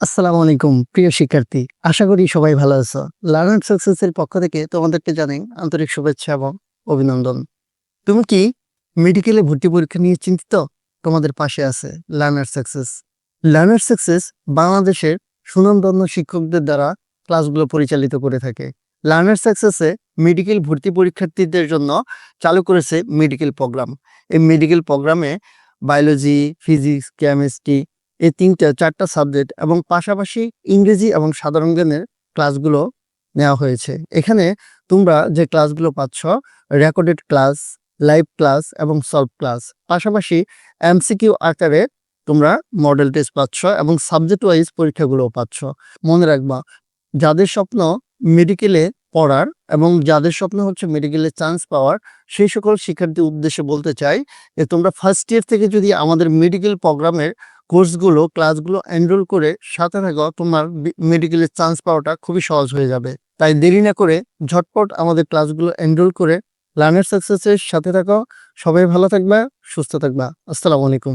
আসসালামু আলাইকুম প্রিয় শিক্ষার্থী, আশা করি সবাই ভালো আছো। লার্নার সাকসেস এর পক্ষ থেকে তোমাদেরকে জানাই আন্তরিক শুভেচ্ছা এবং অভিনন্দন। তুমি কি মেডিকেলে ভর্তি পরীক্ষা নিয়ে চিন্তিত? তোমাদের পাশে আছে লার্নার সাকসেস। লার্নার সাকসেস বাংলাদেশের সুনামধন্য শিক্ষকদের দ্বারা ক্লাসগুলো পরিচালিত করে থাকে। লার্নার সাকসেসে মেডিকেল ভর্তি পরীক্ষার্থীদের জন্য চালু করেছে মেডিকেল প্রোগ্রাম। এই মেডিকেল প্রোগ্রামে বায়োলজি, ফিজিক্স, কেমিস্ট্রি এই ৩-৪টা সাবজেক্ট এবং পাশাপাশি ইংরেজি এবং সাধারণ জ্ঞানের ক্লাসগুলো নেওয়া হয়েছে। এখানে তোমরা যে ক্লাসগুলো পাচ্ছ, রেকর্ডেড ক্লাস, লাইভ ক্লাস এবং সলভ ক্লাস, পাশাপাশি এমসিকিউ আকারে তোমরা মডেল টেস্ট পাচ্ছ এবং সাবজেক্ট ওয়াইজ পরীক্ষাগুলোও পাচ্ছ। মনে রাখবা, যাদের স্বপ্ন মেডিকেলে পড়ার এবং যাদের স্বপ্ন হচ্ছে মেডিকেলে চান্স পাওয়ার, সেই সকল শিক্ষার্থীর উদ্দেশ্যে বলতে চাই যে তোমরা ফার্স্ট ইয়ার থেকে যদি আমাদের মেডিকেল প্রোগ্রামের কোর্সগুলো ক্লাসগুলো এনরোল করে সাথে থাকো, তোমার মেডিকেলের চান্স পাওয়াটা খুবই সহজ হয়ে যাবে। তাই দেরি না করে ঝটপট আমাদের ক্লাসগুলো এনরোল করে লার্নার সাকসেসের সাথে থাকো। সবাই ভালো থাকবা, সুস্থ থাকবা। আসসালামু আলাইকুম।